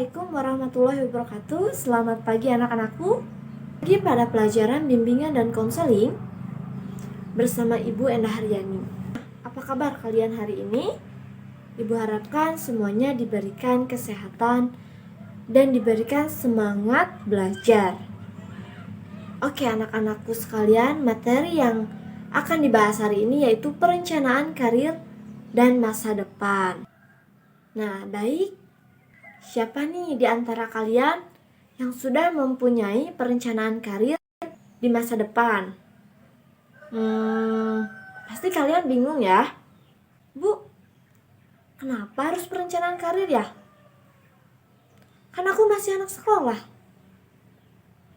Assalamualaikum warahmatullahi wabarakatuh. Selamat pagi anak-anakku. Pagi pada pelajaran bimbingan dan konseling bersama Ibu Endah Haryani. Apa kabar kalian hari ini? Ibu harapkan semuanya diberikan kesehatan dan diberikan semangat belajar. Oke anak-anakku sekalian, materi yang akan dibahas hari ini yaitu perencanaan karir dan masa depan. Nah, baik. Siapa nih di antara kalian yang sudah mempunyai perencanaan karir di masa depan? Pasti kalian bingung ya. Bu, kenapa harus perencanaan karir ya? Kan aku masih anak sekolah.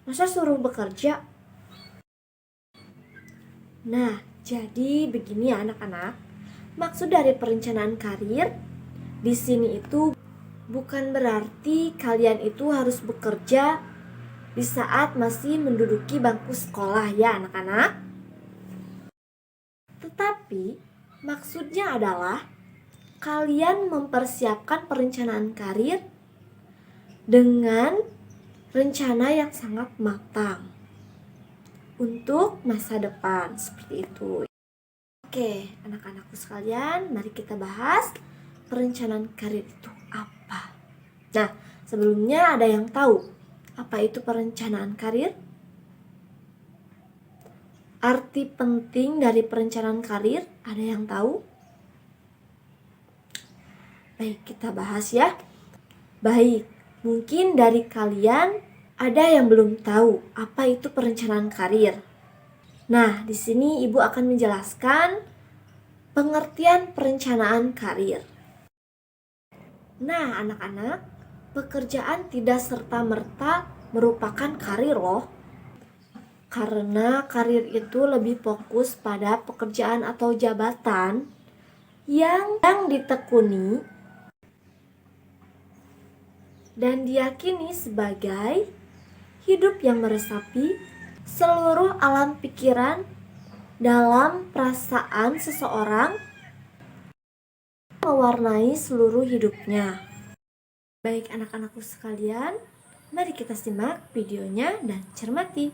Masa suruh bekerja? Nah, jadi begini ya anak-anak. Maksud dari perencanaan karir di sini itu bukan berarti kalian itu harus bekerja di saat masih menduduki bangku sekolah ya anak-anak. Tetapi maksudnya adalah kalian mempersiapkan perencanaan karir dengan rencana yang sangat matang untuk masa depan seperti itu. Oke, anak-anakku sekalian, mari kita bahas perencanaan karir itu apa. Nah, sebelumnya ada yang tahu apa itu perencanaan karir? Arti penting dari perencanaan karir, ada yang tahu? Baik, kita bahas ya. Baik, mungkin dari kalian ada yang belum tahu apa itu perencanaan karir. Nah, di sini Ibu akan menjelaskan pengertian perencanaan karir. Nah, anak-anak, pekerjaan tidak serta-merta merupakan karir loh. Karena karir itu lebih fokus pada pekerjaan atau jabatan yang ditekuni dan diyakini sebagai hidup yang meresapi seluruh alam pikiran dalam perasaan seseorang, mewarnai seluruh hidupnya. Baik anak-anakku sekalian, mari kita simak videonya dan cermati.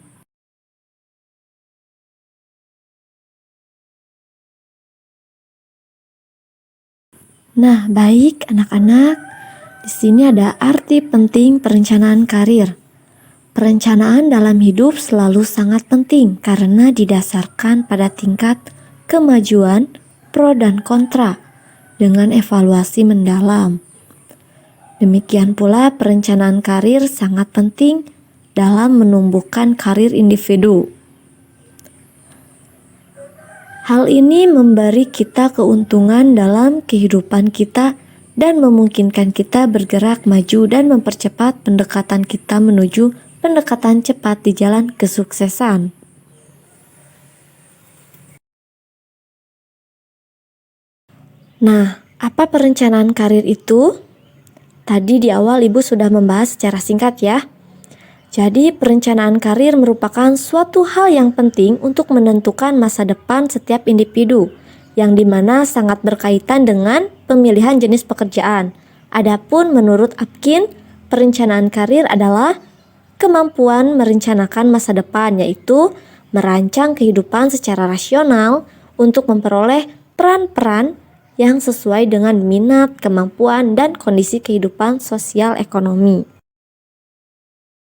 Nah, baik anak-anak, di sini ada arti penting perencanaan karir. Perencanaan dalam hidup selalu sangat penting karena didasarkan pada tingkat kemajuan, pro dan kontra, dengan evaluasi mendalam. Demikian pula perencanaan karir sangat penting dalam menumbuhkan karir individu. Hal ini memberi kita keuntungan dalam kehidupan kita dan memungkinkan kita bergerak maju dan mempercepat pendekatan kita menuju pendekatan cepat di jalan kesuksesan. Nah, apa perencanaan karir itu? Tadi di awal Ibu sudah membahas secara singkat ya. Jadi perencanaan karir merupakan suatu hal yang penting untuk menentukan masa depan setiap individu, yang dimana sangat berkaitan dengan pemilihan jenis pekerjaan. Adapun menurut Apkin, perencanaan karir adalah kemampuan merencanakan masa depan, yaitu merancang kehidupan secara rasional untuk memperoleh peran-peran yang sesuai dengan minat, kemampuan, dan kondisi kehidupan sosial ekonomi.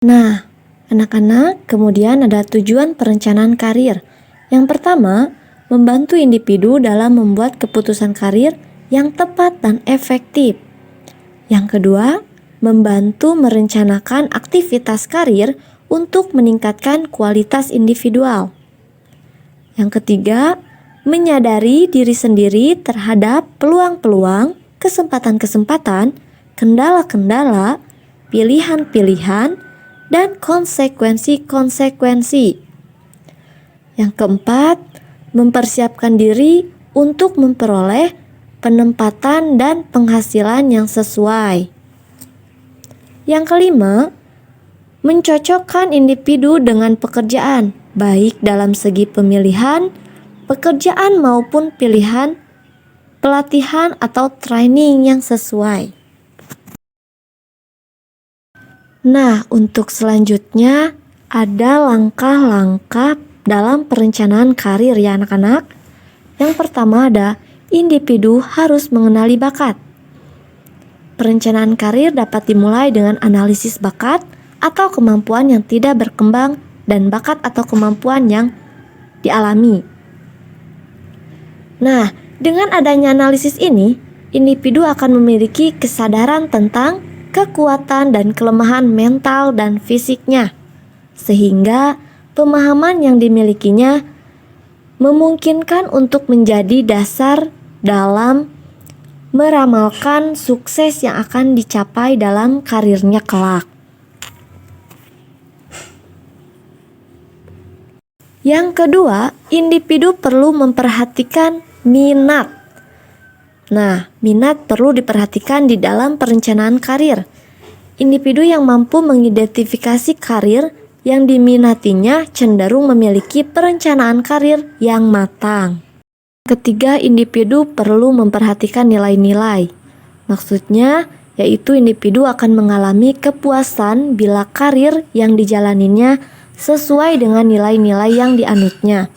Nah, anak-anak, kemudian ada tujuan perencanaan karir. Yang pertama, membantu individu dalam membuat keputusan karir yang tepat dan efektif. Yang kedua, membantu merencanakan aktivitas karir untuk meningkatkan kualitas individual. Yang ketiga, menyadari diri sendiri terhadap peluang-peluang, kesempatan-kesempatan, kendala-kendala, pilihan-pilihan, dan konsekuensi-konsekuensi. Yang keempat, mempersiapkan diri untuk memperoleh penempatan dan penghasilan yang sesuai. Yang kelima, mencocokkan individu dengan pekerjaan, baik dalam segi pemilihan pekerjaan maupun pilihan pelatihan atau training yang sesuai. Nah, untuk selanjutnya ada langkah-langkah dalam perencanaan karir ya anak-anak. Yang pertama ada individu harus mengenali bakat. Perencanaan karir dapat dimulai dengan analisis bakat atau kemampuan yang tidak berkembang dan bakat atau kemampuan yang dialami. Nah, dengan adanya analisis ini, individu akan memiliki kesadaran tentang kekuatan dan kelemahan mental dan fisiknya, sehingga pemahaman yang dimilikinya memungkinkan untuk menjadi dasar dalam meramalkan sukses yang akan dicapai dalam karirnya kelak. Yang kedua, individu perlu memperhatikan minat. Nah, minat perlu diperhatikan di dalam perencanaan karir. Individu yang mampu mengidentifikasi karir yang diminatinya cenderung memiliki perencanaan karir yang matang. Ketiga, individu perlu memperhatikan nilai-nilai. Maksudnya, yaitu individu akan mengalami kepuasan bila karir yang dijalaninya sesuai dengan nilai-nilai yang dianutnya.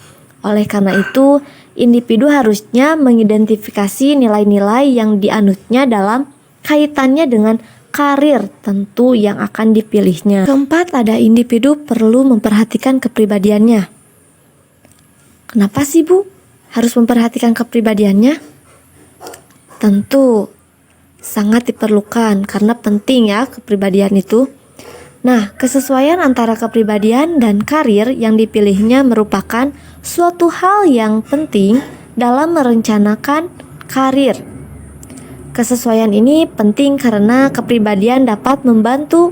Oleh karena itu, individu harusnya mengidentifikasi nilai-nilai yang dianutnya dalam kaitannya dengan karir tentu yang akan dipilihnya. Keempat, ada individu perlu memperhatikan kepribadiannya. Kenapa sih, Bu? Harus memperhatikan kepribadiannya? Tentu sangat diperlukan karena penting ya kepribadian itu. Nah, kesesuaian antara kepribadian dan karir yang dipilihnya merupakan suatu hal yang penting dalam merencanakan karir. Kesesuaian ini penting karena kepribadian dapat membantu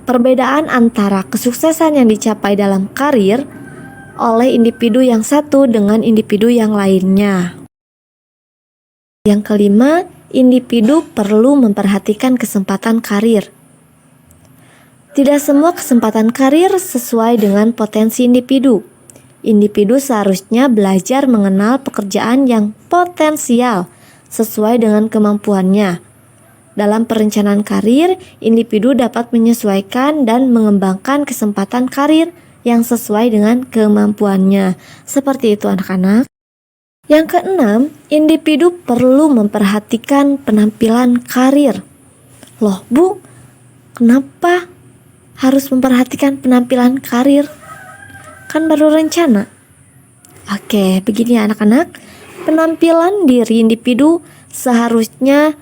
perbedaan antara kesuksesan yang dicapai dalam karir oleh individu yang satu dengan individu yang lainnya. Yang kelima, individu perlu memperhatikan kesempatan karir. Tidak semua kesempatan karir sesuai dengan potensi individu. Individu seharusnya belajar mengenal pekerjaan yang potensial sesuai dengan kemampuannya. Dalam perencanaan karir, individu dapat menyesuaikan dan mengembangkan kesempatan karir yang sesuai dengan kemampuannya. Seperti itu anak-anak. Yang keenam, individu perlu memperhatikan penampilan karir. Loh Bu, kenapa harus memperhatikan penampilan karir? Kan baru rencana. Oke, begini anak-anak. Penampilan diri individu seharusnya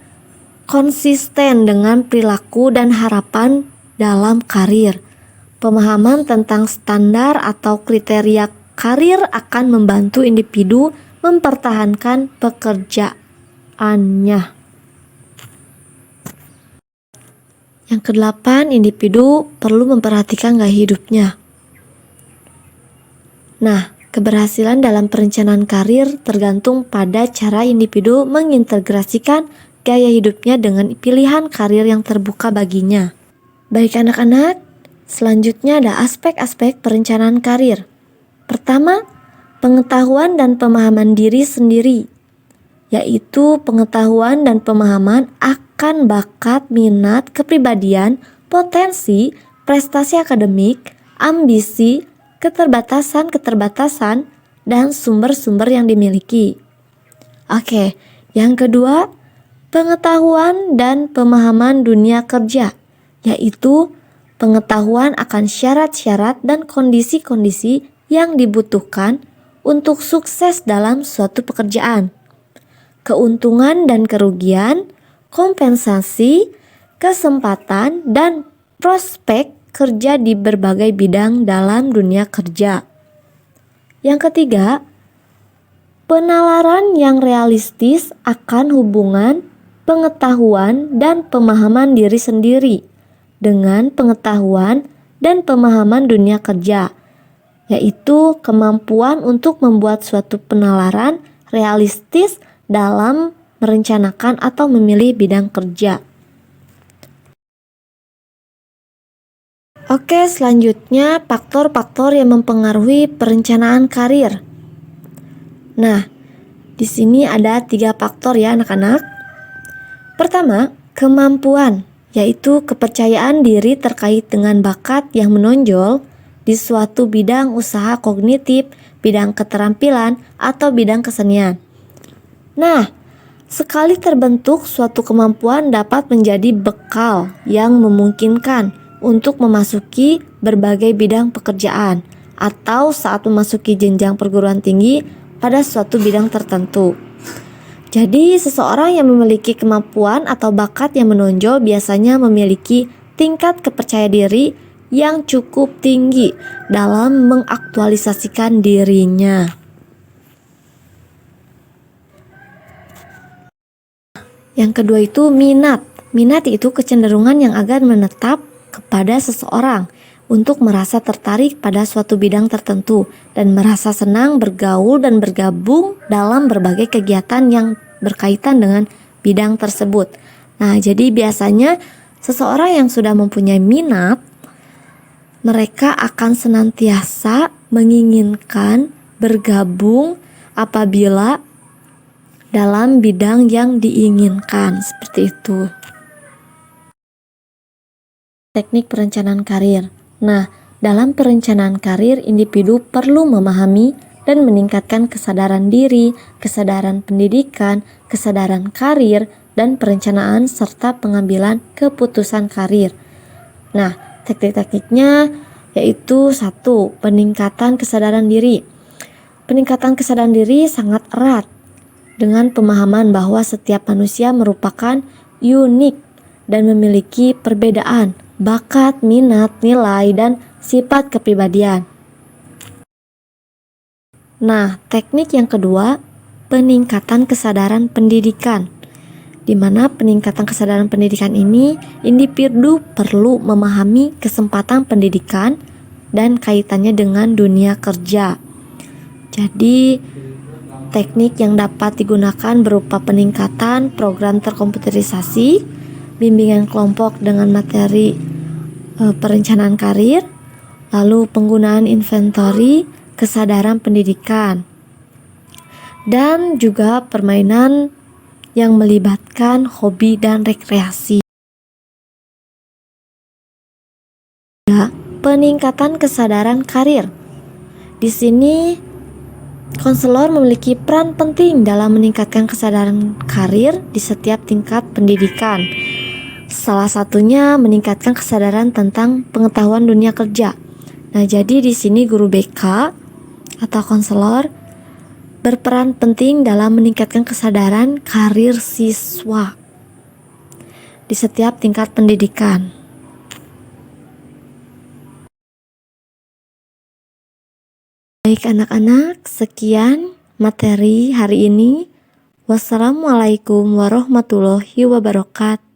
konsisten dengan perilaku dan harapan dalam karir. Pemahaman tentang standar atau kriteria karir akan membantu individu mempertahankan pekerjaannya. Yang kedelapan, individu perlu memperhatikan gaya hidupnya. Nah, keberhasilan dalam perencanaan karir tergantung pada cara individu mengintegrasikan gaya hidupnya dengan pilihan karir yang terbuka baginya. Baik anak-anak, selanjutnya ada aspek-aspek perencanaan karir. Pertama, pengetahuan dan pemahaman diri sendiri, yaitu pengetahuan dan pemahaman akan bakat, minat, kepribadian, potensi, prestasi akademik, ambisi, keterbatasan, dan sumber-sumber yang dimiliki. Oke, yang kedua, pengetahuan dan pemahaman dunia kerja, yaitu pengetahuan akan syarat-syarat dan kondisi-kondisi yang dibutuhkan untuk sukses dalam suatu pekerjaan. Keuntungan dan kerugian, kompensasi, kesempatan, dan prospek kerja di berbagai bidang dalam dunia kerja. Yang ketiga, penalaran yang realistis akan hubungan pengetahuan dan pemahaman diri sendiri dengan pengetahuan dan pemahaman dunia kerja, yaitu kemampuan untuk membuat suatu penalaran realistis dalam merencanakan atau memilih bidang kerja. Oke, selanjutnya faktor-faktor yang mempengaruhi perencanaan karir. Nah, di sini ada 3 faktor ya anak-anak. Pertama, kemampuan. yaitu kepercayaan diri terkait dengan bakat yang menonjol di suatu bidang usaha kognitif, bidang keterampilan, atau bidang kesenian. Nah, sekali terbentuk, suatu kemampuan dapat menjadi bekal yang memungkinkan untuk memasuki berbagai bidang pekerjaan atau saat memasuki jenjang perguruan tinggi pada suatu bidang tertentu. Jadi, seseorang yang memiliki kemampuan atau bakat yang menonjol biasanya memiliki tingkat kepercayaan diri yang cukup tinggi dalam mengaktualisasikan dirinya. Yang kedua itu minat. Minat itu kecenderungan yang akan menetap kepada seseorang untuk merasa tertarik pada suatu bidang tertentu dan merasa senang bergaul dan bergabung dalam berbagai kegiatan yang berkaitan dengan bidang tersebut. Nah, jadi biasanya seseorang yang sudah mempunyai minat, mereka akan senantiasa menginginkan bergabung apabila dalam bidang yang diinginkan, seperti itu. Teknik perencanaan karir. Nah, dalam perencanaan karir, individu perlu memahami dan meningkatkan kesadaran diri, kesadaran pendidikan, kesadaran karir, dan perencanaan serta pengambilan keputusan karir. Nah, teknik-tekniknya yaitu 1. Peningkatan kesadaran diri. Peningkatan kesadaran diri sangat erat dengan pemahaman bahwa setiap manusia merupakan unik dan memiliki perbedaan bakat, minat, nilai, dan sifat kepribadian. Nah, teknik yang kedua, peningkatan kesadaran pendidikan, di mana peningkatan kesadaran pendidikan ini, individu perlu memahami kesempatan pendidikan dan kaitannya dengan dunia kerja. Jadi, teknik yang dapat digunakan berupa peningkatan program terkomputerisasi, bimbingan kelompok dengan materi perencanaan karir, lalu penggunaan inventory, kesadaran pendidikan, dan juga permainan yang melibatkan hobi dan rekreasi. Peningkatan kesadaran karir. Di sini konselor memiliki peran penting dalam meningkatkan kesadaran karir di setiap tingkat pendidikan. Salah satunya meningkatkan kesadaran tentang pengetahuan dunia kerja. Nah, jadi di sini guru BK atau konselor berperan penting dalam meningkatkan kesadaran karir siswa di setiap tingkat pendidikan. Baik anak-anak, sekian materi hari ini. Wassalamualaikum warahmatullahi wabarakatuh.